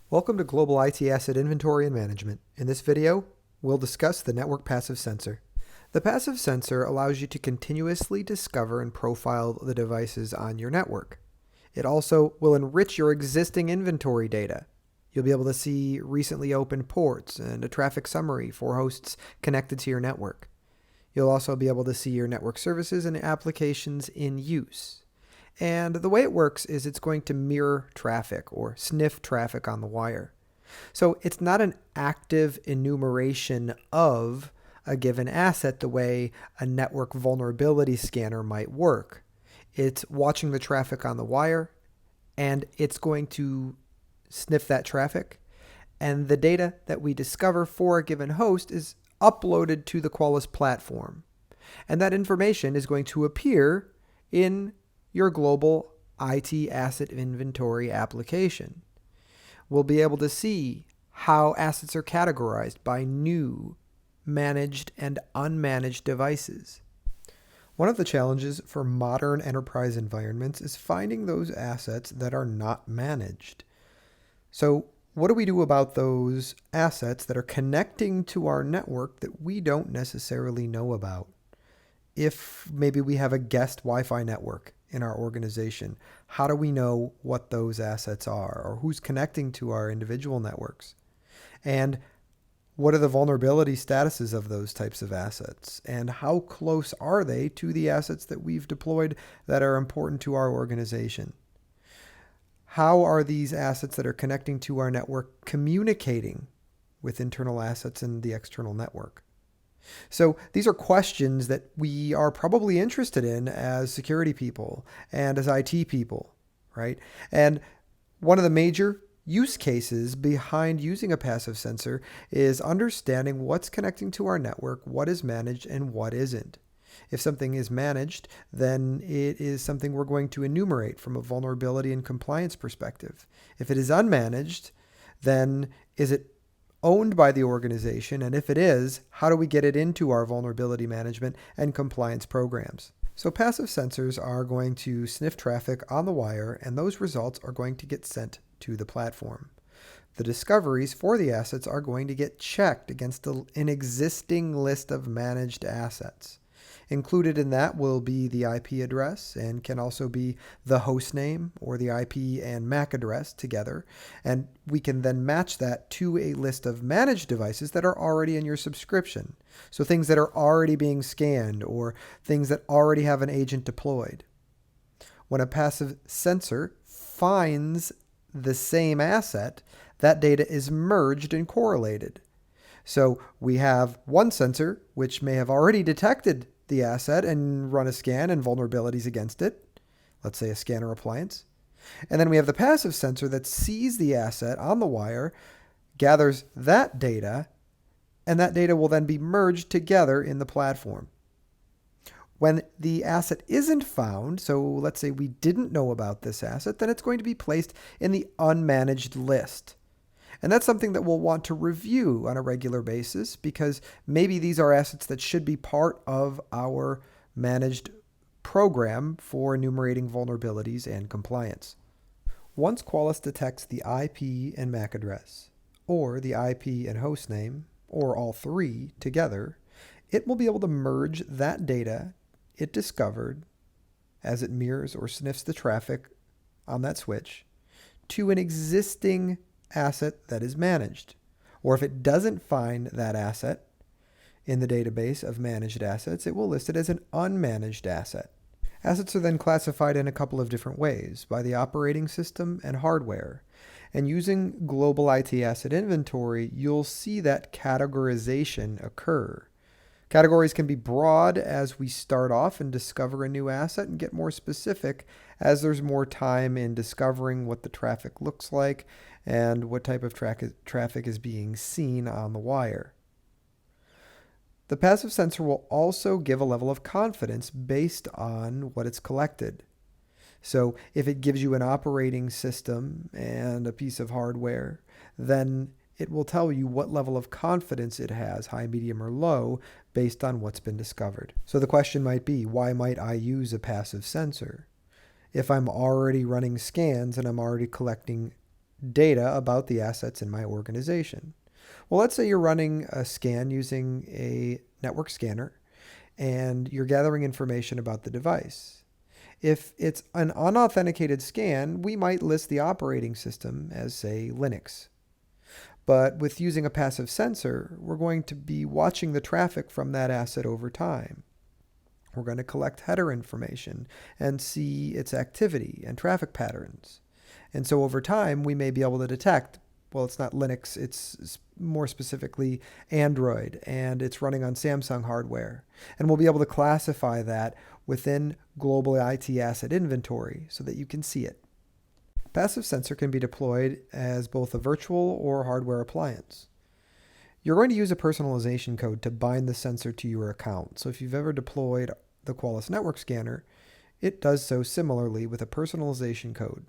Welcome to Global IT Asset Inventory and Management. In this video, we'll discuss the Network Passive Sensor. The passive sensor allows you to continuously discover and profile the devices on your network. It also will enrich your existing inventory data. You'll be able to see recently opened ports and a traffic summary for hosts connected to your network. You'll also be able to see your network services and applications in use. And the way it works is it's going to mirror traffic or sniff traffic on the wire. So it's not an active enumeration of a given asset the way a network vulnerability scanner might work. It's watching the traffic on the wire, and it's going to sniff that traffic. And the data that we discover for a given host is uploaded to the Qualys platform. And that information is going to appear in your global IT asset inventory application. We'll be able to see how assets are categorized by new, managed, and unmanaged devices. One of the challenges for modern enterprise environments is finding those assets that are not managed. So, what do we do about those assets that are connecting to our network that we don't necessarily know about? If maybe we have a guest Wi-Fi network in our organization, how do we know what those assets are or who's connecting to our individual networks? And what are the vulnerability statuses of those types of assets? And how close are they to the assets that we've deployed that are important to our organization? How are these assets that are connecting to our network communicating with internal assets in the external network? So these are questions that we are probably interested in as security people and as IT people, right? And one of the major use cases behind using a passive sensor is understanding what's connecting to our network, what is managed, and what isn't. If something is managed, then it is something we're going to enumerate from a vulnerability and compliance perspective. If it is unmanaged, then is it owned by the organization? And if it is, how do we get it into our vulnerability management and compliance programs? So passive sensors are going to sniff traffic on the wire, and those results are going to get sent to the platform. The discoveries for the assets are going to get checked against an existing list of managed assets. Included in that will be the IP address and can also be the host name or the IP and MAC address together. And we can then match that to a list of managed devices that are already in your subscription. So things that are already being scanned or things that already have an agent deployed. When a passive sensor finds the same asset, that data is merged and correlated. So we have one sensor which may have already detected the asset and run a scan and vulnerabilities against it, let's say a scanner appliance. And then we have the passive sensor that sees the asset on the wire, gathers that data, and that data will then be merged together in the platform. When the asset isn't found, so let's say we didn't know about this asset, then it's going to be placed in the unmanaged list. And that's something that we'll want to review on a regular basis because maybe these are assets that should be part of our managed program for enumerating vulnerabilities and compliance. Once Qualys detects the IP and MAC address, or the IP and host name, or all three together, it will be able to merge that data it discovered as it mirrors or sniffs the traffic on that switch to an existing asset that is managed. Or if it doesn't find that asset in the database of managed assets, it will list it as an unmanaged asset. Assets are then classified in a couple of different ways, by the operating system and hardware. And using Global IT Asset Inventory, you'll see that categorization occur. Categories can be broad as we start off and discover a new asset and get more specific as there's more time in discovering what the traffic looks like and what type of traffic is being seen on the wire. The passive sensor will also give a level of confidence based on what it's collected. So if it gives you an operating system and a piece of hardware, then it will tell you what level of confidence it has, high, medium, or low, based on what's been discovered. So the question might be, why might I use a passive sensor? If I'm already running scans and I'm already collecting data about the assets in my organization. Well, let's say you're running a scan using a network scanner and you're gathering information about the device. If it's an unauthenticated scan, we might list the operating system as, say, Linux. But with using a passive sensor, we're going to be watching the traffic from that asset over time. We're going to collect header information and see its activity and traffic patterns. And so over time, we may be able to detect, well, it's not Linux, it's more specifically Android, and it's running on Samsung hardware. And we'll be able to classify that within global IT asset inventory so that you can see it. Passive sensor can be deployed as both a virtual or hardware appliance. You're going to use a personalization code to bind the sensor to your account. So if you've ever deployed the Qualys network scanner, it does so similarly with a personalization code.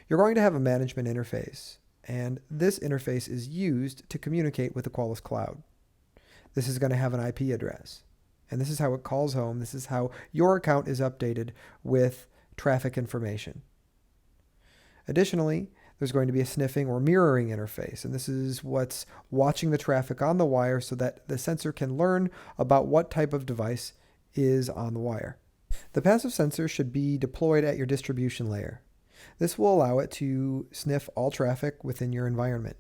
You're going to have a management interface, and this interface is used to communicate with the Qualys cloud. This is going to have an IP address, and this is how it calls home. This is how your account is updated with traffic information. Additionally, there's going to be a sniffing or mirroring interface, and this is what's watching the traffic on the wire so that the sensor can learn about what type of device is on the wire. The passive sensor should be deployed at your distribution layer. This will allow it to sniff all traffic within your environment.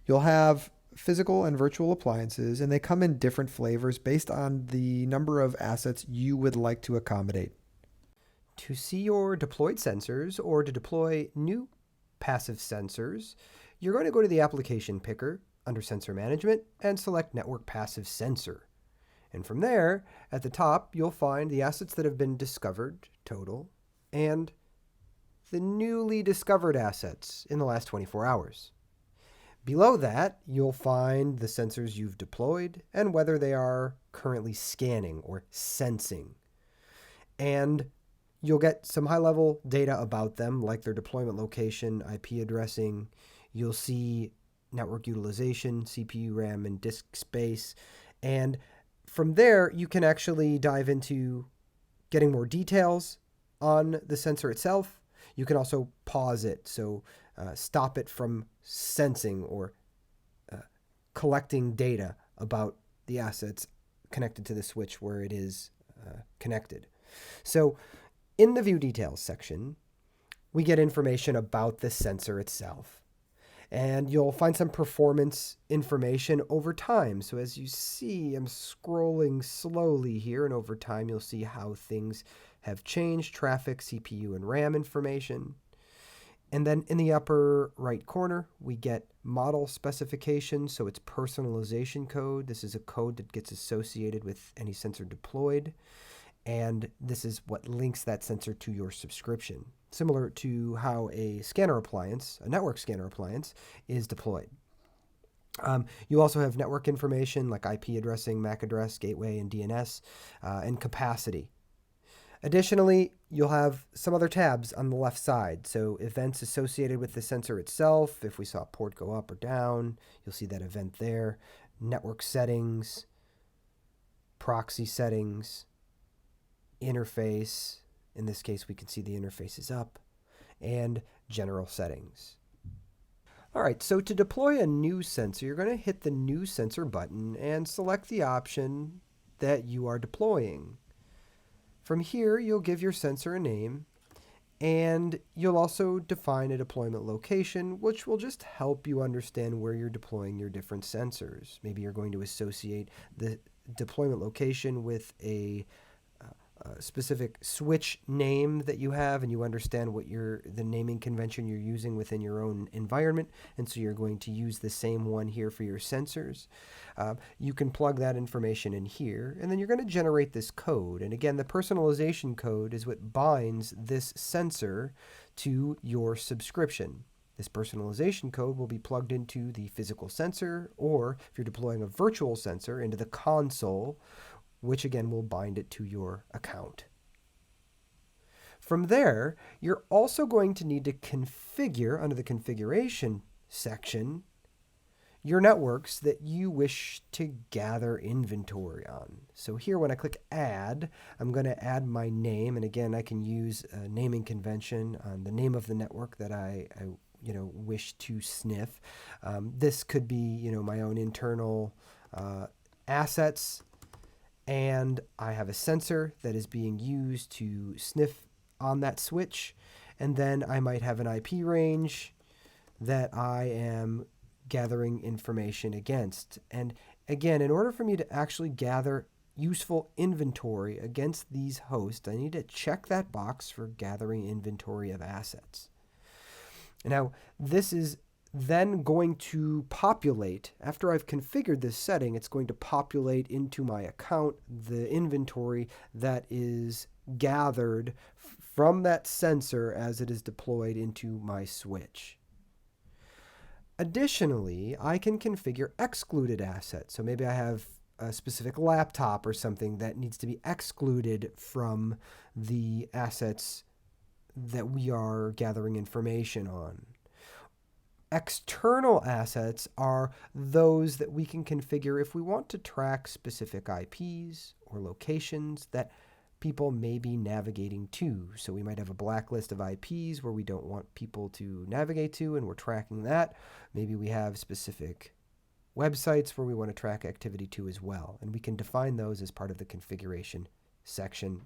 You'll have physical and virtual appliances, and they come in different flavors based on the number of assets you would like to accommodate. To see your deployed sensors or to deploy new passive sensors, you're going to go to the application picker under Sensor Management and select Network Passive Sensor. And from there, at the top, you'll find the assets that have been discovered, total, and the newly discovered assets in the last 24 hours. Below that, you'll find the sensors you've deployed and whether they are currently scanning or sensing. And you'll get some high-level data about them, like their deployment location, IP addressing. You'll see network utilization, CPU, RAM, and disk space. And from there, you can actually dive into getting more details on the sensor itself. You can also pause it, so stop it from sensing or collecting data about the assets connected to the switch where it is connected. So in the View Details section, we get information about the sensor itself. And you'll find some performance information over time. So as you see, I'm scrolling slowly here, and over time you'll see how things have changed: traffic, CPU, and RAM information. And then in the upper right corner, we get model specification, so it's personalization code. This is a code that gets associated with any sensor deployed. And this is what links that sensor to your subscription, similar to how a scanner appliance, a network scanner appliance, is deployed. You also have network information like IP addressing, MAC address, gateway, and DNS, and capacity. Additionally, you'll have some other tabs on the left side. So events associated with the sensor itself. If we saw a port go up or down, you'll see that event there. Network settings, proxy settings, interface. In this case, we can see the interface is up, and general settings. All right, so to deploy a new sensor, you're going to hit the New Sensor button and select the option that you are deploying. From here, you'll give your sensor a name, and you'll also define a deployment location, which will just help you understand where you're deploying your different sensors. Maybe you're going to associate the deployment location with a specific switch name that you have, and you understand what the naming convention you're using within your own environment, and so you're going to use the same one here for your sensors. You can plug that information in here, and then you're going to generate this code. And again, the personalization code is what binds this sensor to your subscription. This personalization code will be plugged into the physical sensor, or if you're deploying a virtual sensor, into the console, which again will bind it to your account. From there, you're also going to need to configure, under the configuration section, your networks that you wish to gather inventory on. So here, when I click Add, I'm going to add my name, and again, I can use a naming convention on the name of the network that I wish to sniff. This could be, my own internal assets, and I have a sensor that is being used to sniff on that switch, and then I might have an IP range that I am gathering information against. And again, in order for me to actually gather useful inventory against these hosts, I need to check that box for gathering inventory of assets. Now, this is then going to populate, after I've configured this setting, it's going to populate into my account the inventory that is gathered from that sensor as it is deployed into my switch. Additionally, I can configure excluded assets. So maybe I have a specific laptop or something that needs to be excluded from the assets that we are gathering information on. External assets are those that we can configure if we want to track specific IPs or locations that people may be navigating to. So we might have a blacklist of IPs where we don't want people to navigate to, and we're tracking that. Maybe we have specific websites where we want to track activity to as well. And we can define those as part of the configuration section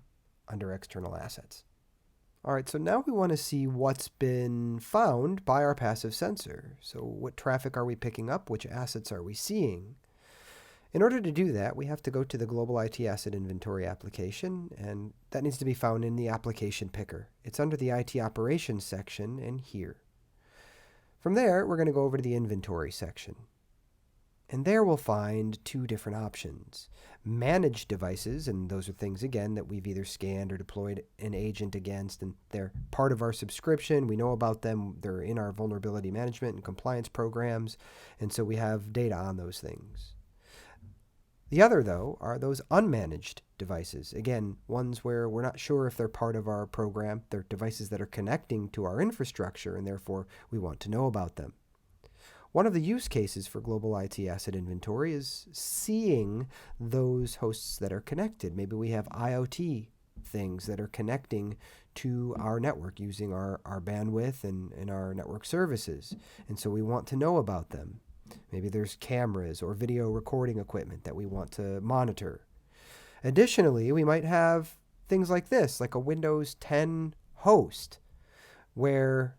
under external assets. All right, so now we want to see what's been found by our passive sensor. So what traffic are we picking up? Which assets are we seeing? In order to do that, we have to go to the Global IT Asset Inventory application, and that needs to be found in the application picker. It's under the IT Operations section and here. From there, we're going to go over to the Inventory section. And there we'll find two different options. Managed devices, and those are things, again, that we've either scanned or deployed an agent against, and they're part of our subscription. We know about them. They're in our vulnerability management and compliance programs, and so we have data on those things. The other, though, are those unmanaged devices. Again, ones where we're not sure if they're part of our program. They're devices that are connecting to our infrastructure, and therefore we want to know about them. One of the use cases for Global IT Asset Inventory is seeing those hosts that are connected. Maybe we have IoT things that are connecting to our network using our bandwidth and our network services, and so we want to know about them. Maybe there's cameras or video recording equipment that we want to monitor. Additionally, we might have things like this, like a Windows 10 host, where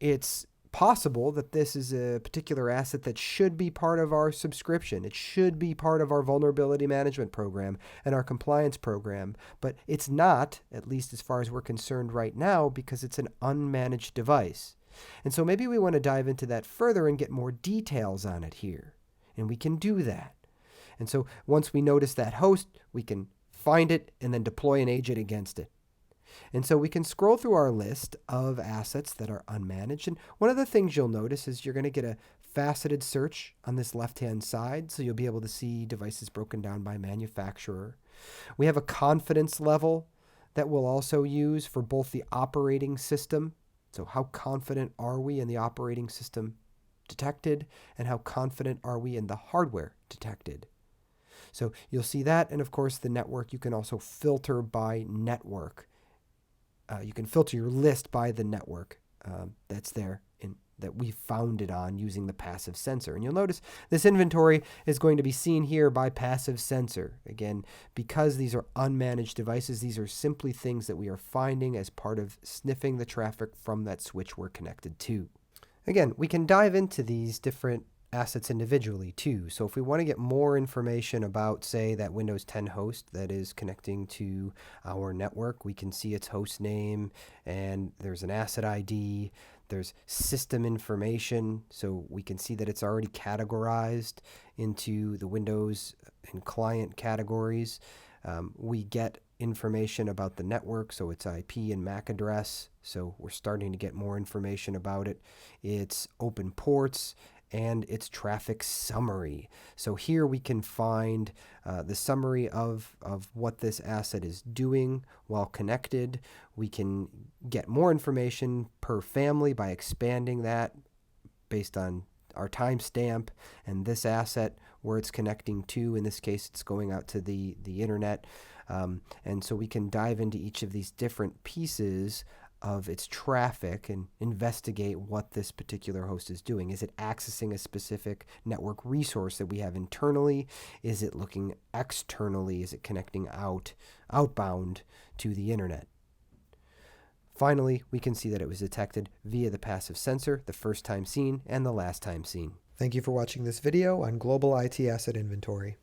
it's possible that this is a particular asset that should be part of our subscription. It should be part of our vulnerability management program and our compliance program, but it's not, at least as far as we're concerned right now, because it's an unmanaged device. And so maybe we want to dive into that further and get more details on it here. And we can do that. And so once we notice that host, we can find it and then deploy an agent against it. And so we can scroll through our list of assets that are unmanaged. And one of the things you'll notice is you're going to get a faceted search on this left-hand side. So you'll be able to see devices broken down by manufacturer. We have a confidence level that we'll also use for both the operating system. So how confident are we in the operating system detected, and how confident are we in the hardware detected? So you'll see that, and of course the network. You can also filter by network. You can filter your list by the network that's there that we found it on using the passive sensor. And you'll notice this inventory is going to be seen here by passive sensor. Again, because these are unmanaged devices, these are simply things that we are finding as part of sniffing the traffic from that switch we're connected to. Again, we can dive into these different assets individually too. So if we want to get more information about, say, that Windows 10 host that is connecting to our network, we can see its host name, and there's an asset ID, there's system information, so we can see that it's already categorized into the Windows and client categories. We get information about the network, so its IP and MAC address, so we're starting to get more information about it. Its open ports, and its traffic summary. So here we can find the summary of what this asset is doing while connected. We can get more information per family by expanding that based on our timestamp and this asset where it's connecting to. In this case, it's going out to the internet. And so we can dive into each of these different pieces of its traffic and investigate what this particular host is doing. Is it accessing a specific network resource that we have internally? Is it looking externally? Is it connecting outbound to the internet? Finally, we can see that it was detected via the passive sensor, the first time seen and the last time seen. Thank you for watching this video on Global IT Asset Inventory.